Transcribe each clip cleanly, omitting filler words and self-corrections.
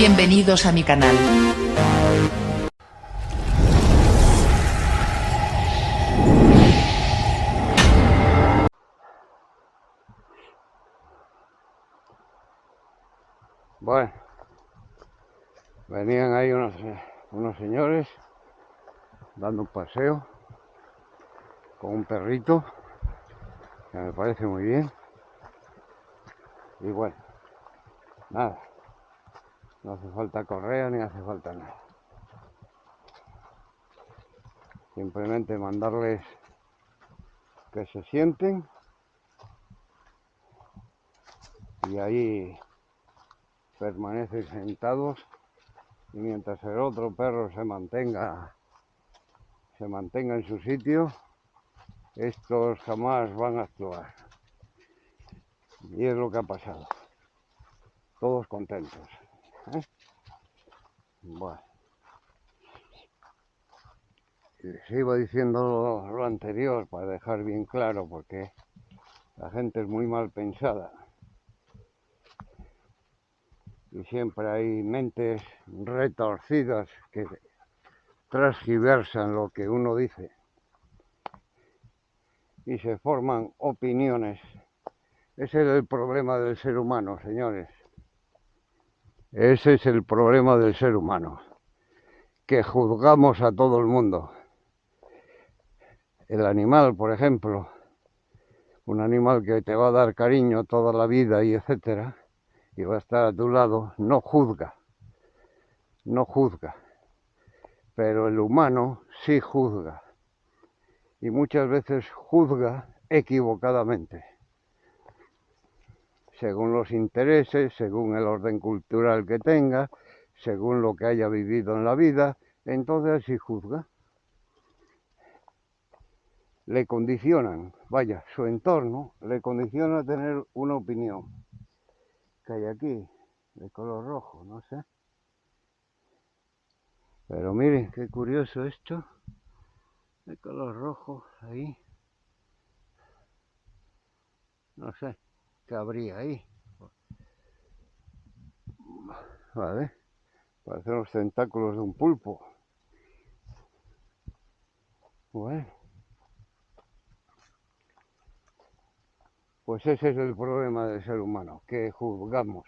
Bienvenidos a mi canal. Bueno, venían ahí unos señores dando un paseo con un perrito, que me parece muy bien. Y bueno, nada, no hace falta correa ni hace falta nada. Simplemente mandarles que se sienten y ahí permanecen sentados, y mientras el otro perro se mantenga en su sitio, estos jamás van a actuar. Y es lo que ha pasado. Todos contentos, ¿eh? Bueno, les iba diciendo lo anterior para dejar bien claro, porque la gente es muy mal pensada y siempre hay mentes retorcidas que transgiversan lo que uno dice y se forman opiniones. Ese es el problema del ser humano, señores. Ese es el problema del ser humano, que juzgamos a todo el mundo. El animal, por ejemplo, un animal que te va a dar cariño toda la vida y etcétera, y va a estar a tu lado, no juzga, pero el humano sí juzga, y muchas veces juzga equivocadamente, según los intereses, según el orden cultural que tenga, según lo que haya vivido en la vida. Entonces sí juzga. Le condicionan, vaya, su entorno le condiciona a tener una opinión. Que hay aquí, de color rojo, no sé. Pero miren, qué curioso esto, de color rojo, ahí. No sé, ¿qué habría ahí? Vale, parecen los tentáculos de un pulpo. Bueno, pues ese es el problema del ser humano, que juzgamos.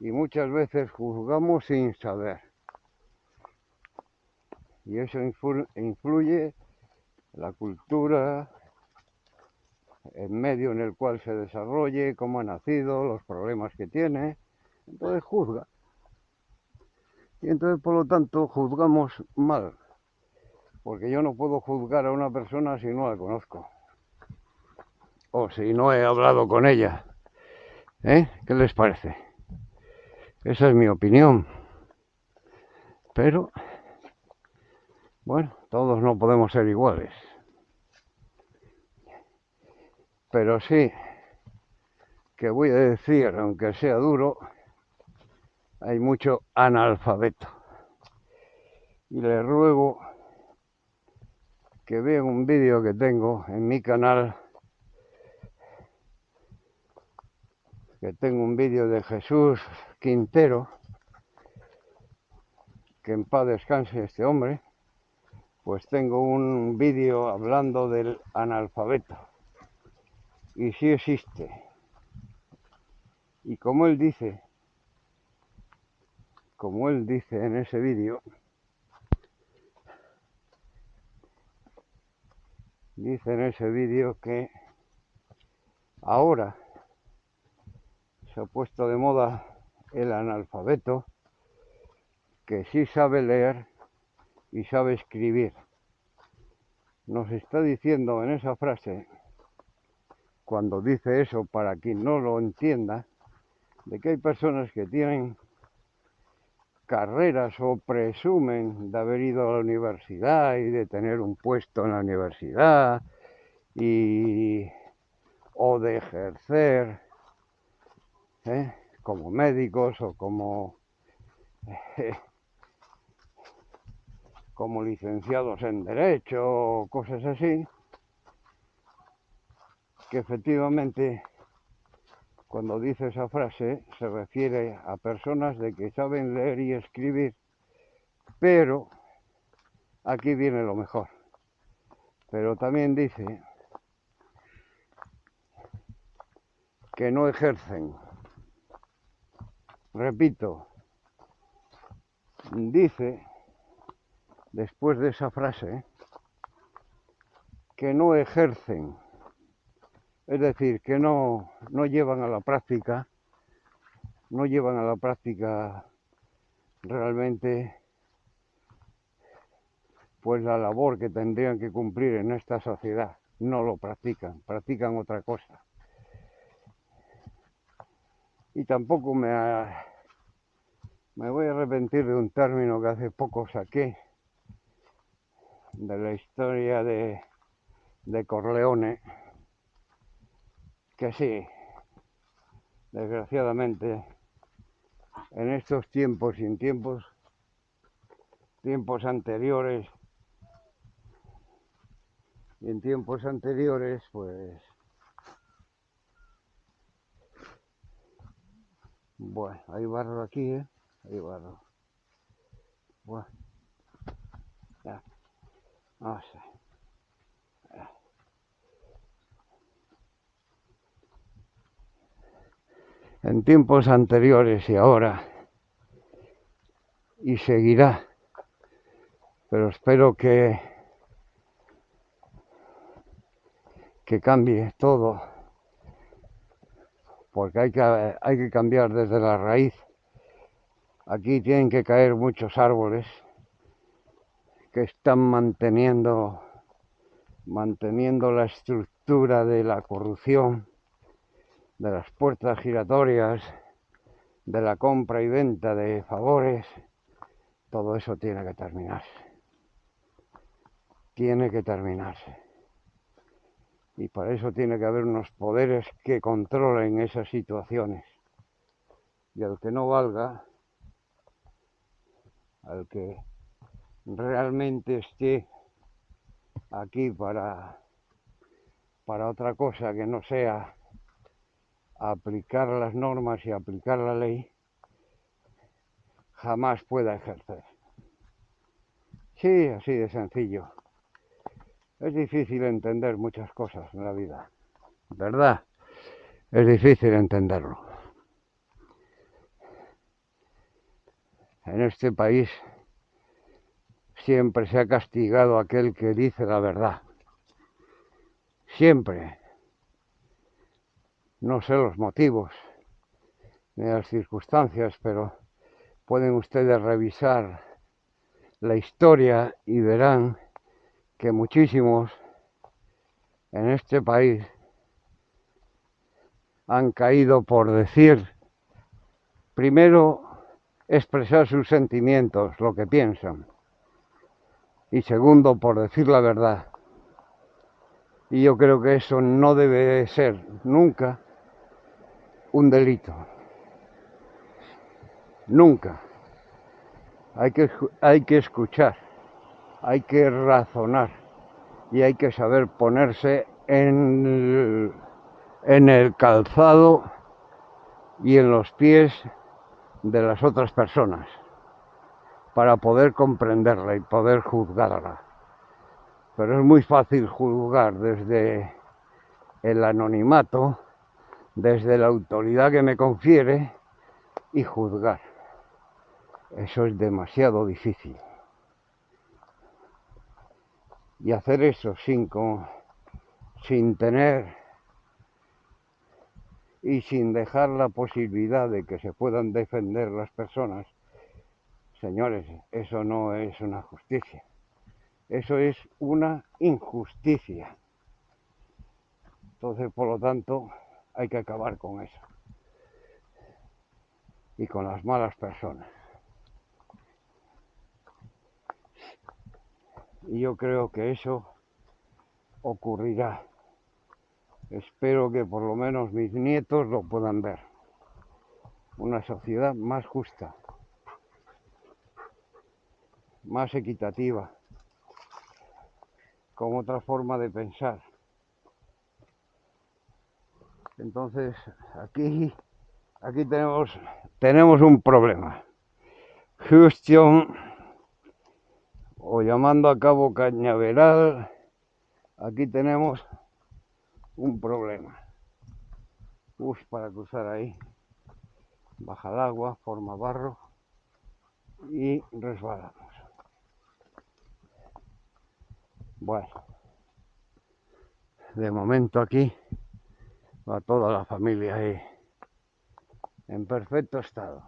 Y muchas veces juzgamos sin saber. Y eso influye la cultura, el medio en el cual se desarrolle, cómo ha nacido, los problemas que tiene. Entonces juzga. Y entonces, por lo tanto, juzgamos mal. Porque yo no puedo juzgar a una persona si no la conozco. O si no he hablado con ella. ¿Qué les parece? Esa es mi opinión. Pero, bueno, todos no podemos ser iguales. Pero sí que voy a decir, aunque sea duro, hay mucho analfabeto. Y les ruego que vean un vídeo que tengo en mi canal, que tengo un vídeo de Jesús Quintero, que en paz descanse este hombre. Pues tengo un vídeo hablando del analfabeto. Y sí existe. Y como él dice en ese vídeo, que ahora se ha puesto de moda el analfabeto, que sí sabe leer y sabe escribir. Nos está diciendo en esa frase, cuando dice eso, para quien no lo entienda, de que hay personas que tienen carreras o presumen de haber ido a la universidad y de tener un puesto en la universidad o de ejercer como médicos o como licenciados en Derecho o cosas así, que efectivamente cuando dice esa frase se refiere a personas de que saben leer y escribir, pero aquí viene lo mejor. Pero también dice que no ejercen. Repito, dice, después de esa frase, que no ejercen, es decir, que no llevan a la práctica, realmente pues la labor que tendrían que cumplir en esta sociedad. No lo practican, practican otra cosa. Y tampoco me voy a arrepentir de un término que hace poco saqué de la historia de Corleone, que sí, desgraciadamente, en estos tiempos y en tiempos anteriores, pues, bueno, hay barro aquí, hay barro. Bueno, ya, no sé. En tiempos anteriores y ahora, y seguirá, pero espero que cambie todo, porque hay que cambiar desde la raíz. Aquí tienen que caer muchos árboles que están manteniendo la estructura de la corrupción, de las puertas giratorias, de la compra y venta de favores. Todo eso tiene que terminarse. Tiene que terminarse. Y para eso tiene que haber unos poderes que controlen esas situaciones. Y al que no valga, al que realmente esté aquí para otra cosa que no sea aplicar las normas y aplicar la ley, jamás pueda ejercer. Sí, así de sencillo. Es difícil entender muchas cosas en la vida, ¿verdad? Es difícil entenderlo. En este país siempre se ha castigado a aquel que dice la verdad. Siempre. No sé los motivos ni las circunstancias, pero pueden ustedes revisar la historia y verán que muchísimos en este país han caído por decir, primero, expresar sus sentimientos, lo que piensan, y segundo, por decir la verdad. Y yo creo que eso no debe ser nunca un delito. Nunca. Hay que escuchar, hay que razonar y hay que saber ponerse en el calzado y en los pies de las otras personas para poder comprenderla y poder juzgarla. Pero es muy fácil juzgar desde el anonimato, desde la autoridad que me confiere, y juzgar. Eso es demasiado difícil. Y hacer eso sin tener y sin dejar la posibilidad de que se puedan defender las personas, señores, eso no es una justicia. Eso es una injusticia. Entonces, por lo tanto, hay que acabar con eso. Y con las malas personas. Y yo creo que eso ocurrirá. Espero que por lo menos mis nietos lo puedan ver. Una sociedad más justa, más equitativa, con otra forma de pensar. Entonces, aquí tenemos un problema. Houston, o llamando a Cabo Cañaveral, aquí tenemos un problema. Para cruzar ahí, baja el agua, forma barro y resbalamos. Bueno, de momento aquí va toda la familia ahí en perfecto estado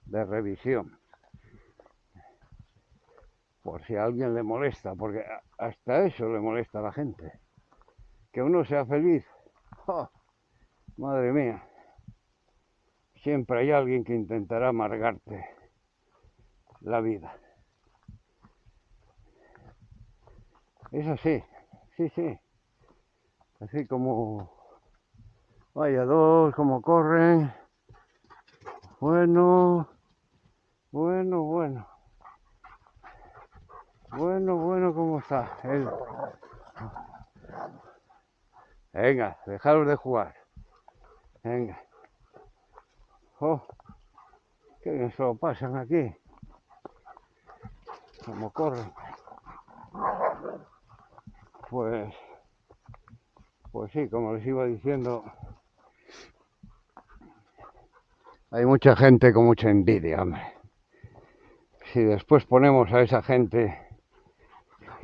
de revisión, por si a alguien le molesta, porque hasta eso le molesta a la gente, que uno sea feliz. ¡Oh, madre mía! Siempre hay alguien que intentará amargarte la vida. Es así, sí. Así como vaya dos, como corren. Bueno, ¿cómo está? Venga, dejaros de jugar. Venga. Oh, qué bien se lo pasan aquí. Como corren. Pues sí, como les iba diciendo, hay mucha gente con mucha envidia, hombre. Si después ponemos a esa gente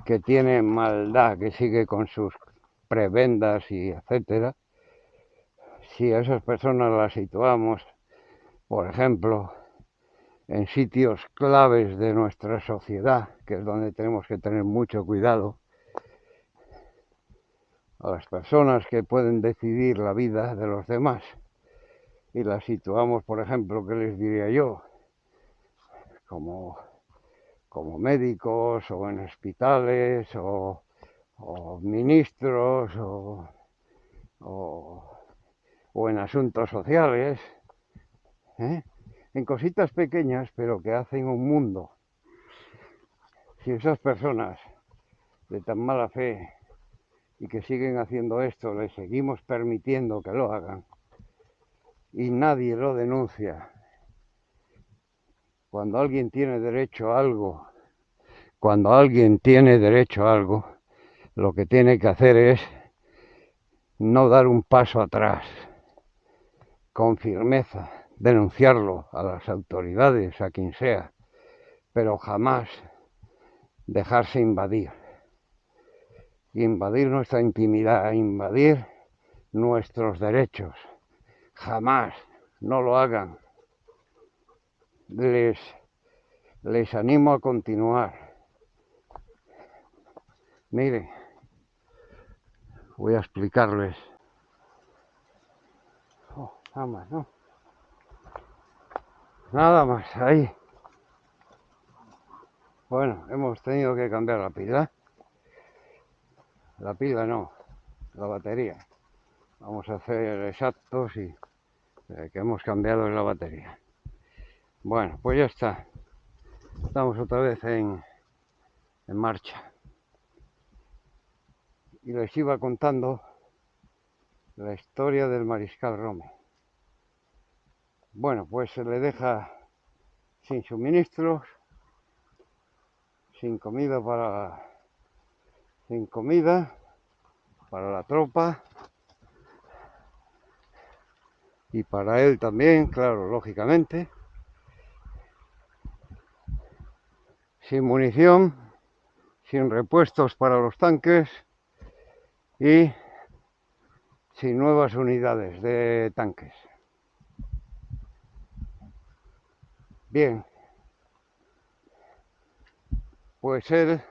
que tiene maldad, que sigue con sus prebendas y etcétera, si a esas personas las situamos, por ejemplo, en sitios claves de nuestra sociedad, que es donde tenemos que tener mucho cuidado, a las personas que pueden decidir la vida de los demás, y las situamos, por ejemplo, ¿qué les diría yo? Como médicos o en hospitales o ministros o en asuntos sociales, ¿eh? En cositas pequeñas pero que hacen un mundo. Si esas personas de tan mala fe y que siguen haciendo esto, les seguimos permitiendo que lo hagan y nadie lo denuncia, cuando alguien tiene derecho a algo, lo que tiene que hacer es no dar un paso atrás, con firmeza, denunciarlo a las autoridades, a quien sea, pero jamás dejarse invadir nuestra intimidad, invadir nuestros derechos. Jamás, no lo hagan. Les animo a continuar. Miren, voy a explicarles. Nada más, ¿no? Nada más, ahí. Bueno, hemos tenido que cambiar la pila. La pila no, la batería. Vamos a hacer exactos y que hemos cambiado la batería. Bueno, pues ya está. Estamos otra vez en marcha. Y les iba contando la historia del mariscal Rome. Bueno, pues se le deja sin suministros, sin comida para la tropa y para él también, claro, lógicamente, sin munición, sin repuestos para los tanques y sin nuevas unidades de tanques. Bien, pues él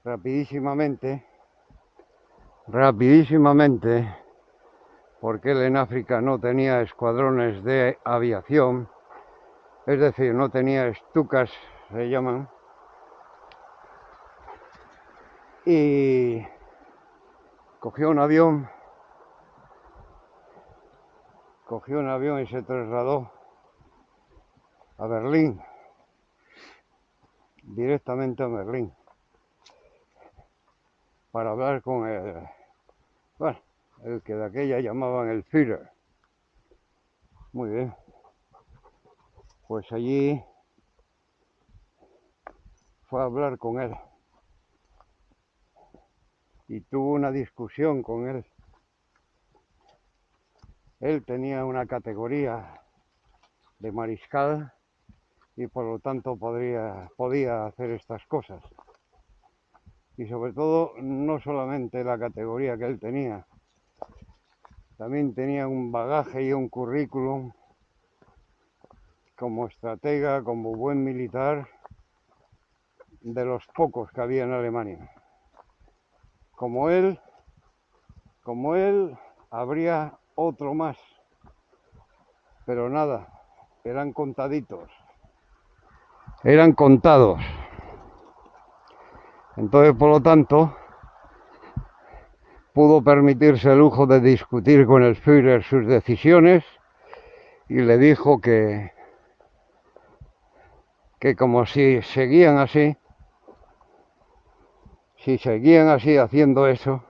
rapidísimamente, porque él en África no tenía escuadrones de aviación, es decir, no tenía Stukas, se llaman, y cogió un avión y se trasladó a Berlín, directamente a Berlín, para hablar con Bueno, el que de aquella llamaban el Führer. Muy bien. Pues allí fue a hablar con él y tuvo una discusión con él. Él tenía una categoría de mariscal y por lo tanto podía hacer estas cosas. Y sobre todo, no solamente la categoría que él tenía, también tenía un bagaje y un currículum como estratega, como buen militar, de los pocos que había en Alemania. Como él, habría otro más, pero nada, eran contaditos, eran contados. Entonces, por lo tanto, pudo permitirse el lujo de discutir con el Führer sus decisiones y le dijo que como si seguían así haciendo eso,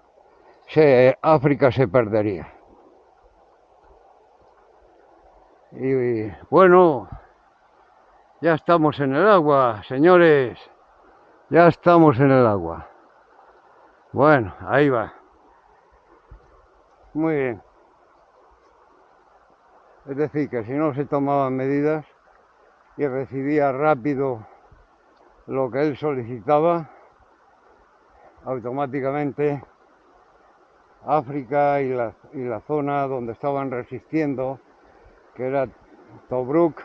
África se perdería. Y bueno, ya estamos en el agua, señores, ya estamos en el agua. Bueno, ahí va. Muy bien. Es decir, que si no se tomaban medidas y recibía rápido lo que él solicitaba, automáticamente África y la zona donde estaban resistiendo, que era Tobruk,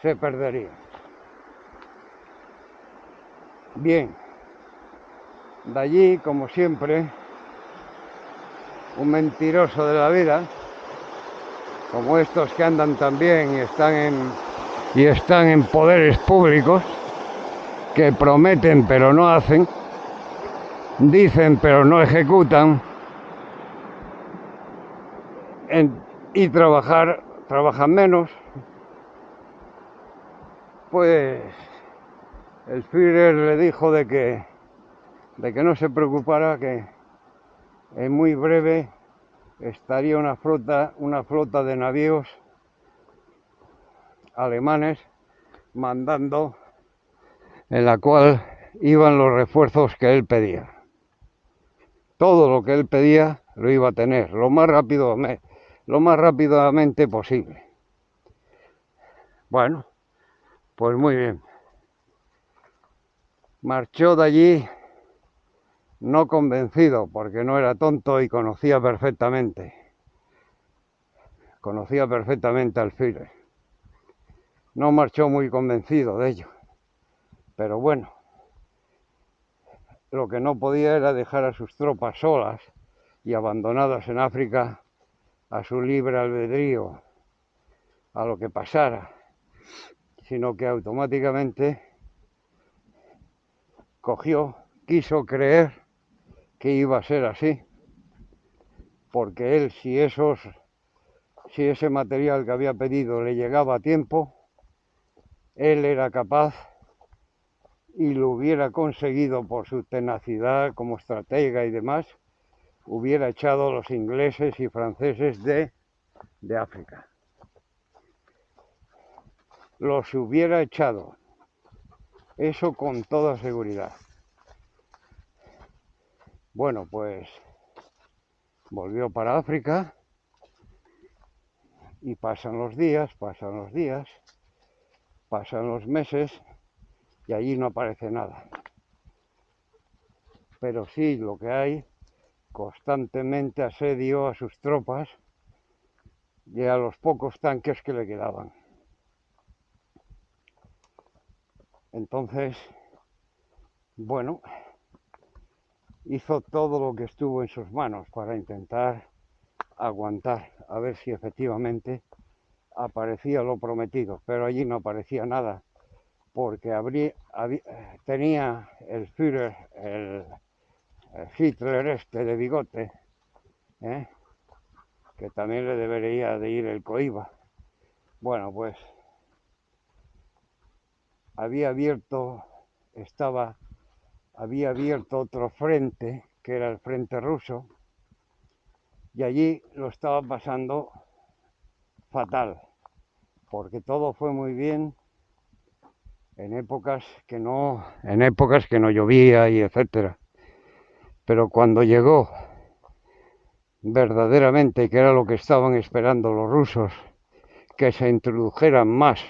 se perdería. Bien, de allí, como siempre, un mentiroso de la vida, como estos que andan también y están en poderes públicos, que prometen pero no hacen, dicen pero no ejecutan, y trabajan menos. Pues el Führer le dijo de que no se preocupara, que en muy breve estaría una flota de navíos alemanes mandando, en la cual iban los refuerzos que él pedía. Todo lo que él pedía lo iba a tener lo más rápidamente posible. Bueno, pues muy bien. Marchó de allí no convencido, porque no era tonto y conocía perfectamente al Führer. No marchó muy convencido de ello, pero bueno, lo que no podía era dejar a sus tropas solas y abandonadas en África a su libre albedrío, a lo que pasara, sino que automáticamente quiso creer que iba a ser así, porque él, si ese material que había pedido le llegaba a tiempo, él era capaz y lo hubiera conseguido por su tenacidad como estratega y demás, hubiera echado a los ingleses y franceses de África. Los hubiera echado, eso con toda seguridad. Bueno, pues volvió para África y pasan los meses y allí no aparece nada. Pero sí, lo que hay, constantemente asedio a sus tropas y a los pocos tanques que le quedaban. Entonces, bueno, hizo todo lo que estuvo en sus manos para intentar aguantar, a ver si efectivamente aparecía lo prometido, pero allí no aparecía nada, porque tenía el Führer, el Hitler este de bigote, que también le debería de ir el coiba. Bueno, pues había abierto otro frente, que era el frente ruso, y allí lo estaba pasando fatal, porque todo fue muy bien en épocas que no llovía y etcétera. Pero cuando llegó verdaderamente, que era lo que estaban esperando los rusos, que se introdujeran más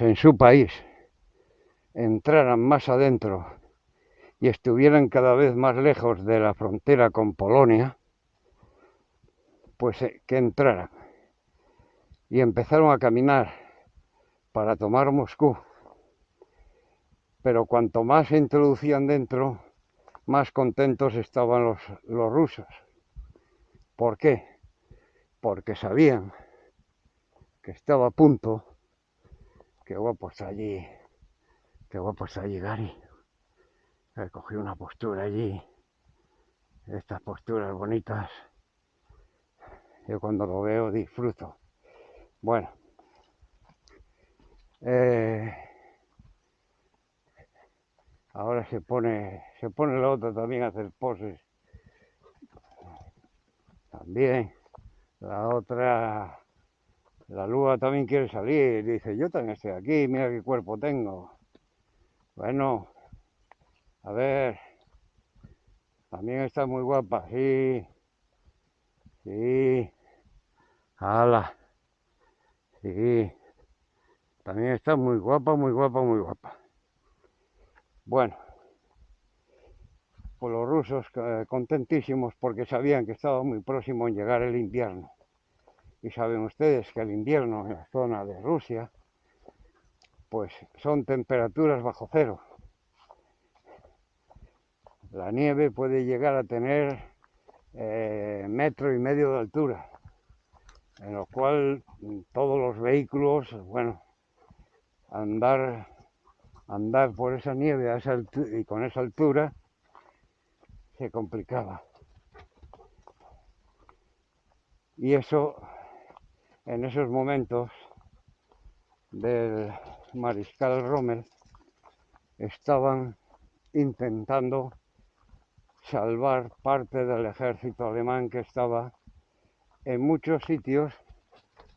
en su país, entraran más adentro y estuvieran cada vez más lejos de la frontera con Polonia, pues que entraran. Y empezaron a caminar para tomar Moscú. Pero cuanto más se introducían dentro, más contentos estaban los rusos. ¿Por qué? Porque sabían que estaba a punto. Qué guapo está allí, Gary. Cogí una postura allí, estas posturas bonitas. Yo cuando lo veo disfruto. Bueno, ahora se pone la otra también a hacer poses. También, la otra, la Lua también quiere salir. Dice, yo también estoy aquí, mira qué cuerpo tengo. Bueno, a ver, también está muy guapa, sí. Sí, ala, sí. También está muy guapa, muy guapa, muy guapa. Bueno, pues los rusos contentísimos porque sabían que estaba muy próximo en llegar el invierno. Y saben ustedes que el invierno en la zona de Rusia, pues son temperaturas bajo cero. La nieve puede llegar a tener 1,5 metros de altura, en lo cual todos los vehículos, bueno, andar por esa nieve y con esa altura se complicaba. Y eso, en esos momentos del mariscal Rommel, estaban intentando salvar parte del ejército alemán que estaba en muchos sitios.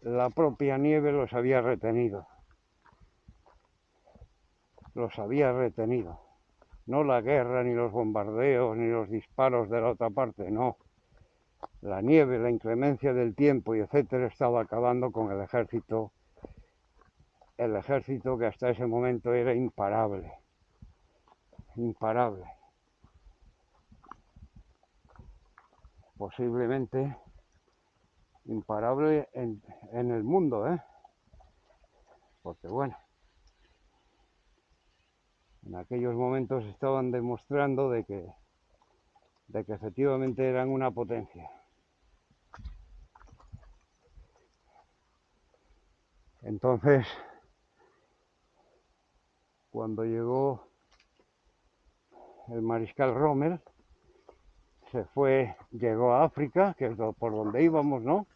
La propia nieve los había retenido. No la guerra, ni los bombardeos, ni los disparos de la otra parte, no. La nieve, la inclemencia del tiempo y etcétera estaba acabando con el ejército que hasta ese momento era imparable. Posiblemente imparable en el mundo, porque bueno, en aquellos momentos estaban demostrando de que efectivamente eran una potencia. Entonces, cuando llegó el mariscal Rommel, llegó a África, que es por donde íbamos, ¿no?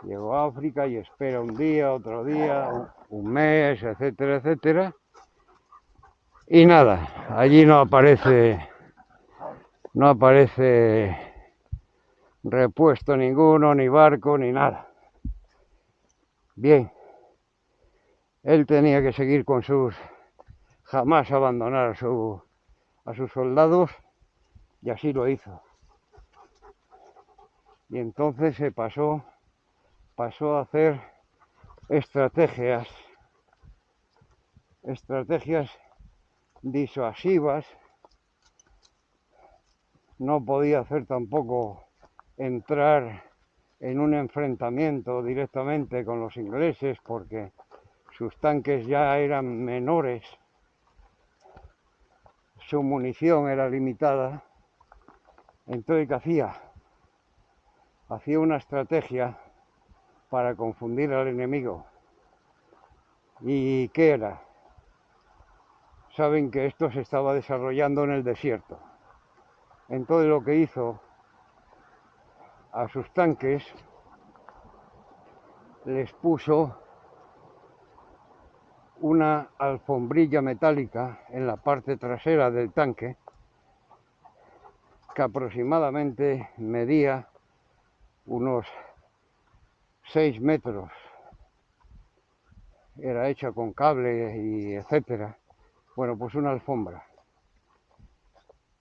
Llegó a África y espera un día, otro día, un mes, etcétera, etcétera. Y nada, allí no aparece repuesto ninguno, ni barco, ni nada. Bien, él tenía que seguir con jamás abandonar a sus soldados, y así lo hizo. Y entonces se pasó a hacer estrategias disuasivas. No podía hacer tampoco entrar en un enfrentamiento directamente con los ingleses porque sus tanques ya eran menores, su munición era limitada. Entonces, ¿qué hacía? Hacía una estrategia para confundir al enemigo. ¿Y qué era? Saben que esto se estaba desarrollando en el desierto. Entonces lo que hizo a sus tanques, les puso una alfombrilla metálica en la parte trasera del tanque, que aproximadamente medía unos 6 metros. Era hecha con cable y etcétera. Bueno, pues una alfombra.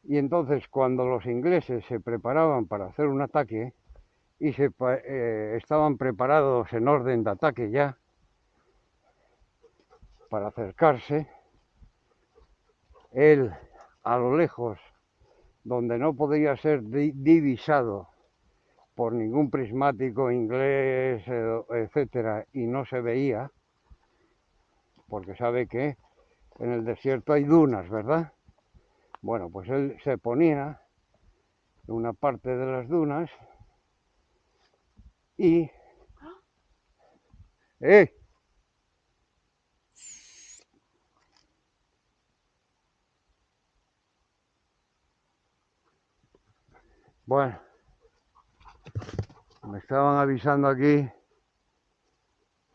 Y entonces cuando los ingleses se preparaban para hacer un ataque y estaban preparados en orden de ataque ya para acercarse, él a lo lejos, donde no podía ser divisado por ningún prismático inglés, etcétera, y no se veía, porque sabe que en el desierto hay dunas, ¿verdad? Bueno, pues él se ponía en una parte de las dunas y... ¡Eh! Bueno, me estaban avisando aquí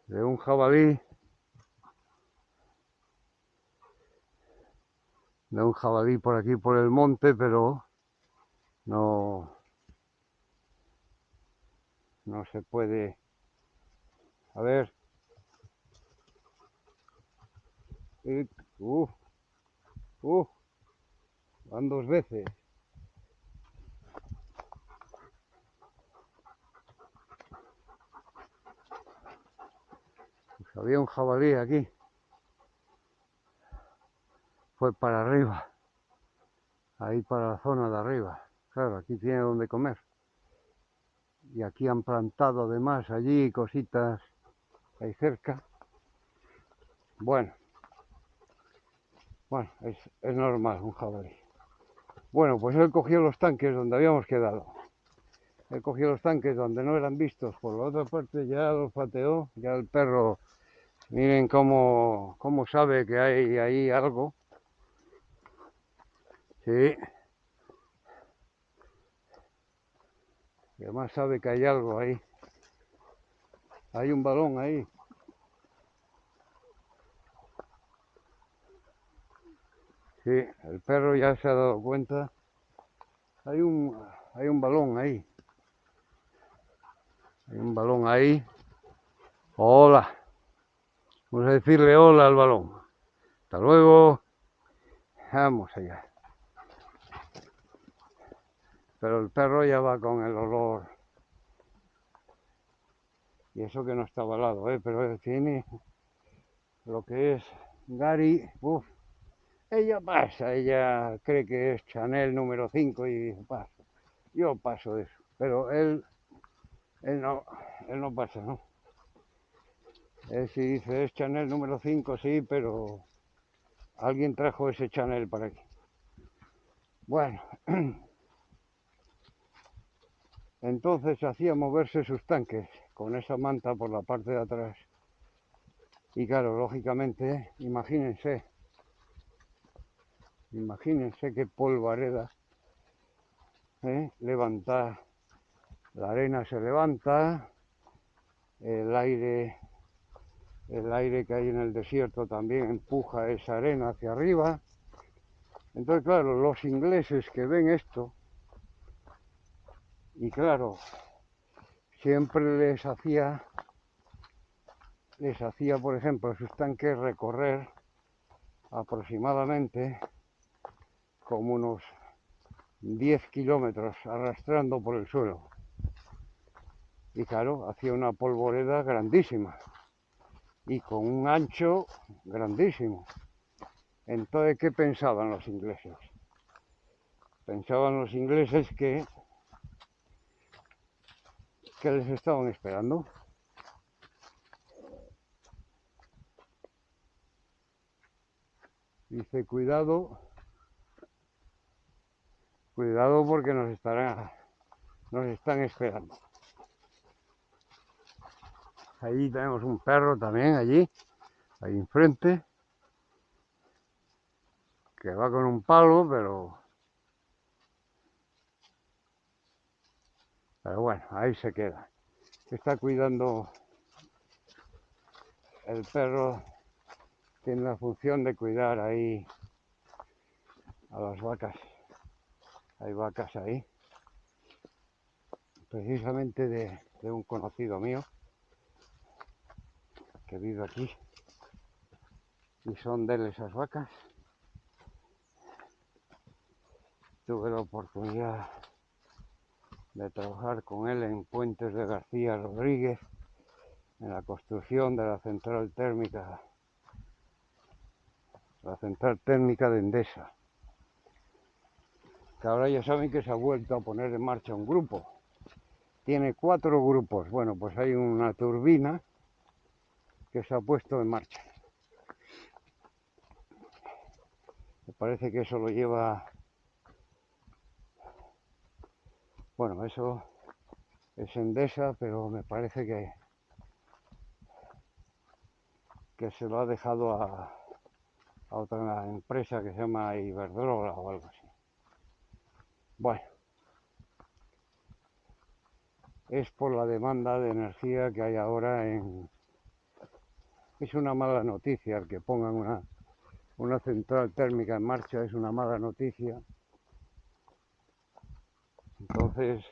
de un jabalí, por aquí por el monte, pero no se puede. A ver. Uh, van 2 veces. Pues había un jabalí aquí. Fue para arriba. Ahí para la zona de arriba. Claro, aquí tiene donde comer. Y aquí han plantado además allí cositas ahí cerca. Bueno, es normal un jabalí. Bueno, pues él cogió los tanques donde habíamos quedado. Él cogió los tanques donde no eran vistos por la otra parte, ya los pateó, ya el perro, miren cómo sabe que hay ahí algo. Sí. Y además sabe que hay algo ahí. Hay un balón ahí. Sí, el perro ya se ha dado cuenta. Hay un balón ahí. Hay un balón ahí. Hola. Vamos a decirle hola al balón. Hasta luego. Vamos allá. Pero el perro ya va con el olor. Y eso que no está avalado, pero tiene lo que es Gary. Uf. Ella pasa, ella cree que es Chanel número 5 y dice, paso. Yo paso de eso. Pero él no pasa, ¿no? Él sí dice, es Chanel número 5, sí, pero alguien trajo ese Chanel para aquí. Bueno, entonces hacía moverse sus tanques con esa manta por la parte de atrás. Y claro, lógicamente, imagínense qué polvareda, levantar, la arena se levanta, el aire que hay en el desierto también empuja esa arena hacia arriba. Entonces, claro, los ingleses que ven esto, y claro, siempre les hacía, por ejemplo, a sus tanques recorrer aproximadamente como unos 10 kilómetros arrastrando por el suelo. Y claro, hacía una polvoreda grandísima y con un ancho grandísimo. Entonces, ¿qué pensaban los ingleses? Pensaban los ingleses que les estaban esperando. Dice, cuidado porque nos están esperando. Ahí tenemos un perro también, ahí enfrente, que va con un palo, pero bueno, ahí se queda. Está cuidando, el perro tiene la función de cuidar ahí a las vacas. Hay vacas ahí, precisamente de un conocido mío que vive aquí, y son de él esas vacas. Tuve la oportunidad de trabajar con él en Puentes de García Rodríguez, en la construcción de la central térmica de Endesa, que ahora ya saben que se ha vuelto a poner en marcha un grupo. Tiene 4 grupos. Bueno, pues hay una turbina que se ha puesto en marcha. Me parece que eso lo lleva... Bueno, eso es Endesa, pero me parece que se lo ha dejado a otra empresa que se llama Iberdrola o algo así. Bueno, es por la demanda de energía que hay ahora en... Es una mala noticia el que pongan una central térmica en marcha, es una mala noticia. Entonces,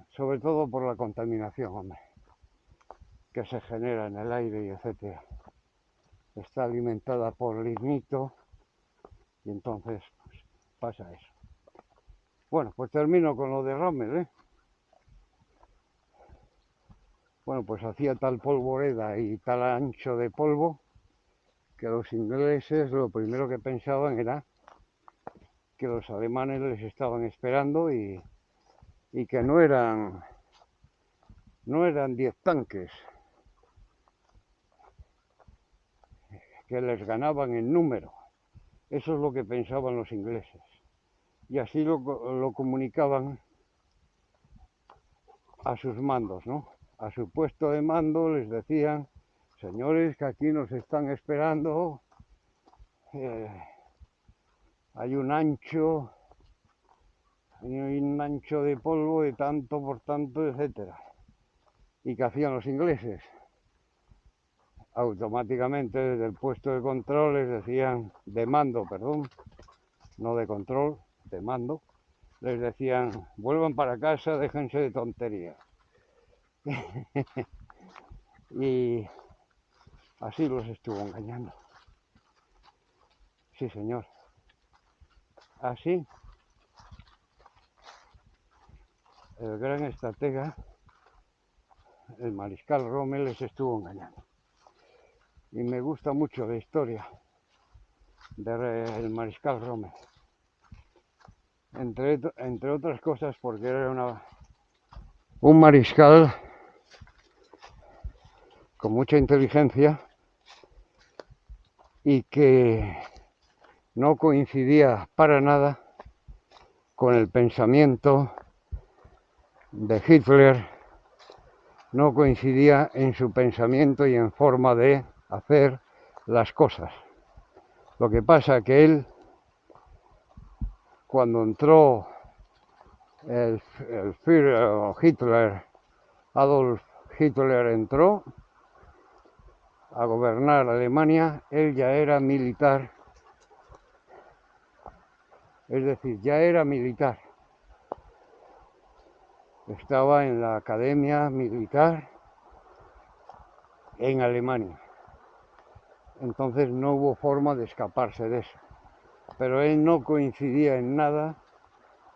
sobre todo por la contaminación, hombre, que se genera en el aire y etcétera. Está alimentada por lignito y entonces pues, pasa eso. Bueno, pues termino con lo de Rommel, ¿eh? Bueno, pues hacía tal polvoreda y tal ancho de polvo que los ingleses lo primero que pensaban era que los alemanes les estaban esperando y que no eran 10 tanques, que les ganaban en número. Eso es lo que pensaban los ingleses. Y así lo comunicaban a sus mandos, ¿no? A su puesto de mando les decían: señores, que aquí nos están esperando, hay un ancho de polvo de tanto por tanto, etcétera. ¿Y qué hacían los ingleses? Automáticamente desde el puesto de control les decían, de mando, perdón, no de control, de mando, les decían: vuelvan para casa, déjense de tonterías. Y así los estuvo engañando. Sí, señor. Así, el gran estratega, el mariscal Rommel, les estuvo engañando. Y me gusta mucho la historia del mariscal Rommel. Entre otras cosas porque era un mariscal con mucha inteligencia y que no coincidía para nada con el pensamiento de Hitler, no coincidía en su pensamiento y en forma de hacer las cosas. Lo que pasa que él, cuando entró el Führer, Hitler, Adolf Hitler entró a gobernar Alemania, él ya era militar, es decir, ya era militar. Estaba en la academia militar en Alemania. Entonces no hubo forma de escaparse de eso. Pero él no coincidía en nada,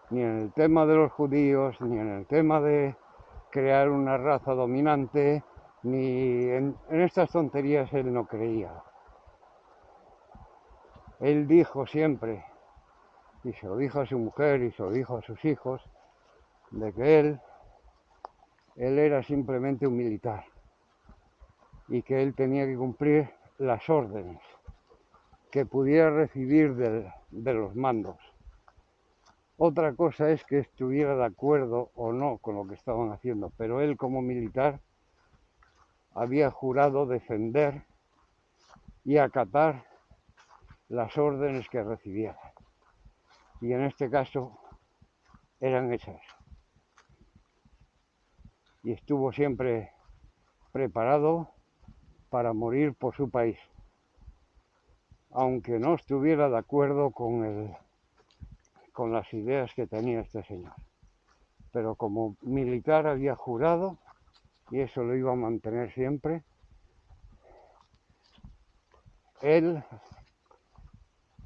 ni en el tema de los judíos, ni en el tema de crear una raza dominante, ni en estas tonterías él no creía. Él dijo siempre, y se lo dijo a su mujer y se lo dijo a sus hijos, de que él era simplemente un militar y que él tenía que cumplir las órdenes que pudiera recibir de los mandos. Otra cosa es que estuviera de acuerdo o no con lo que estaban haciendo, pero él como militar había jurado defender y acatar las órdenes que recibiera. Y en este caso eran esas. Y estuvo siempre preparado para morir por su país. aunque no estuviera de acuerdo con las ideas que tenía este señor. Pero como militar había jurado, y eso lo iba a mantener siempre, él,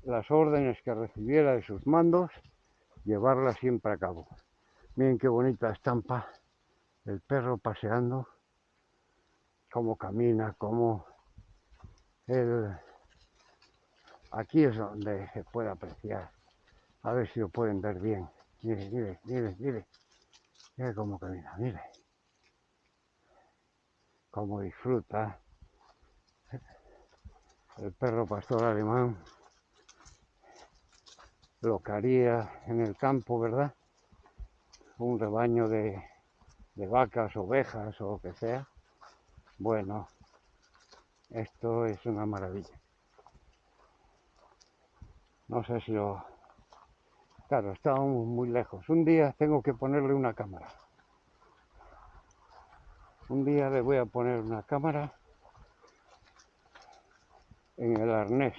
las órdenes que recibiera de sus mandos, llevarlas siempre a cabo. Miren qué bonita estampa, el perro paseando, cómo camina, cómo él... Aquí es donde se puede apreciar. A ver si lo pueden ver bien. Mire, mire, mire, mire. Mire cómo camina, mire. Cómo disfruta el perro pastor alemán. Lo que haría en el campo, ¿verdad? Un rebaño de vacas, ovejas o lo que sea. Bueno, esto es una maravilla. No sé si lo... Claro, estábamos muy lejos. Un día tengo que ponerle una cámara. Un día le voy a poner una cámara en el arnés